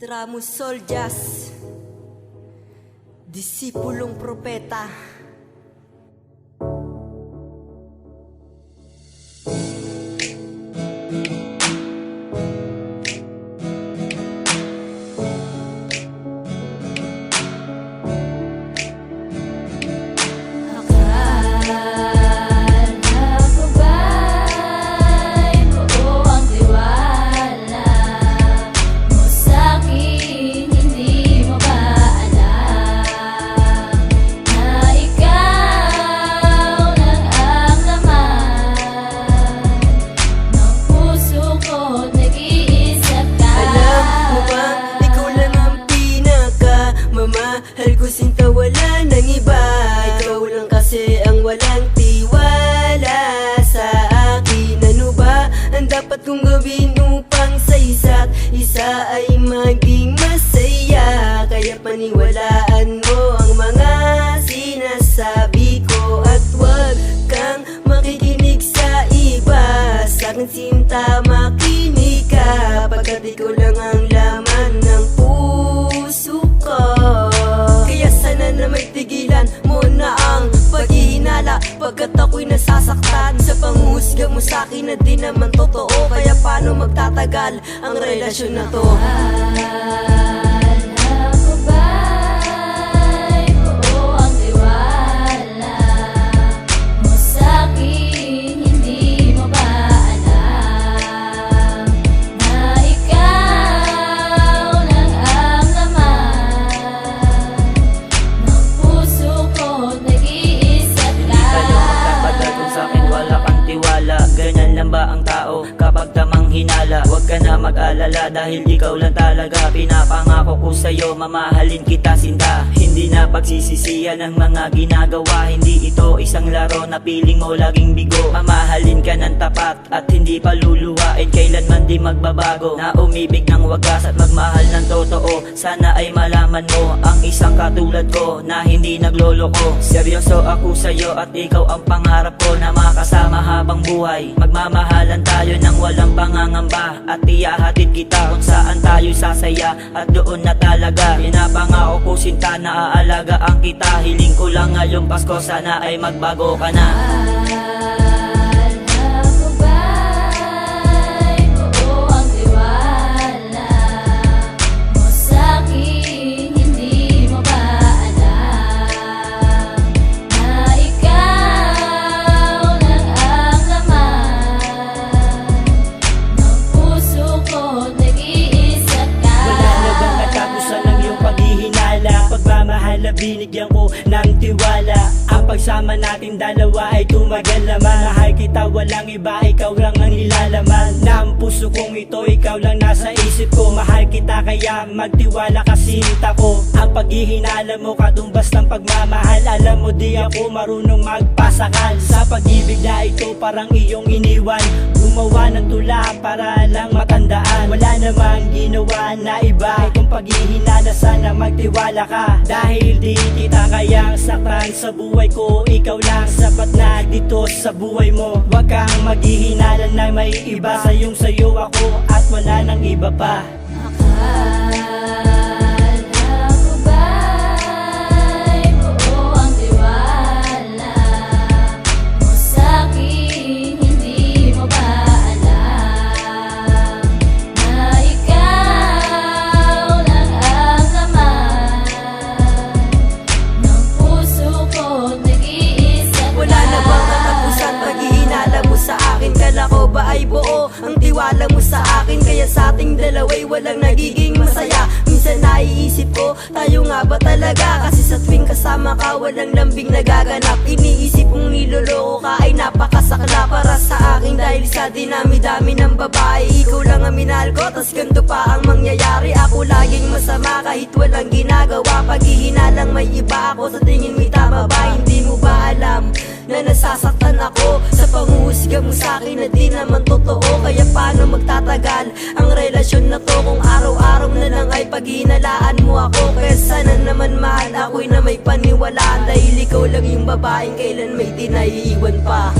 Adramus Soldias, disipulong propeta. Mahal ko sinta, wala nang iba. Ikaw lang kasi ang walang tiwala sa akin. Ano ba ang dapat kong gawin upang sa isa't isa ay maging masaya? Kaya paniwalaan mo ang mga sinasabi ko at huwag kang makikinig sa iba. Sa akin sinta, makinig ka, pagkat ikaw lang ang laman ng puso ko. Na may tigilan mo na ang paghihinala, pagkat ako'y nasasaktan sa panghusga mo sa'kin na di naman totoo. Kaya paano magtatagal ang relasyon na to? Ganyan lang ba ang tao kapag tamang hinala? Huwag ka na mag-alala dahil ikaw lang talaga. Pinapangako ko sa'yo, mamahalin kita sinta. Hindi na pagsisisiyan ang mga ginagawa. Hindi ito isang laro na piling mo laging bigo. Mamahalin ka ng tapat at hindi paluluwain. Kailanman di magbabago na umibig ng wagas at magmahal ng totoo. Sana ay malaman mo ang isang katulad ko na hindi nagloloko. Seryoso ako sa'yo at ikaw ang pangarap ko na makasama habang buhay. Magmamahalan tayo ng walang pangangamba at iyahatid kita kung saan tayo sasaya at doon na talaga. Pinapangako ko sinta na aalagaan kita. Hiling ko lang ngayong Pasko, sana ay magbago ka na. Binigyan ko ng tiwala. Ang pagsama natin dalawa ay tumagal naman. Mahal kita, walang iba, ikaw lang ang nilalaman ng puso kong ito, ikaw lang nasa isip ko. Mahal kita kaya magtiwala ka sinta ko. Ang paghihinala mo katumbas ng pagmamahal. Alam mo di ako marunong magpasakal. Sa pag-ibig na ito parang iyong iniwan. Gumawa ng tula para lang matandaan. Wala namang ginawa na iba. Itong paghihinala, sana magtiwala ka. Dahil di kita kayang saktan sa buhay ko, ikaw lang sapat na dito sa buhay mo. Huwag kang maghihinala na may iba. Sayo ako at wala nang iba pa. Ko ba ay buo ang tiwala mo sa akin? Kaya sa ating dalawa'y walang nagiging masaya. Minsan naiisip ko, tayo nga ba talaga? Kasi sa tuwing kasama ka, walang lambing nagaganap. Iniisip kong niloloko ka ay napakasakla para sa akin. Dahil sa dinami-dami ng babae, ikaw lang ang minahal ko, tas ganito pa ang mangyayari. Ako laging masama kahit walang ginagawa. Paghihinalang may iba ako, sa tingin mo'y tama ba? Hindi mo ba alam na nasasaktan ako sa panghuhusga mo sa'kin na di naman totoo? Kaya paano magtatagal ang relasyon na to kung araw-araw na lang ay paghihinalaan mo ako? Kaya sana naman mahal ako'y na may paniwalaan, dahil ikaw lang yung babaeng kailan may di naiiwan pa.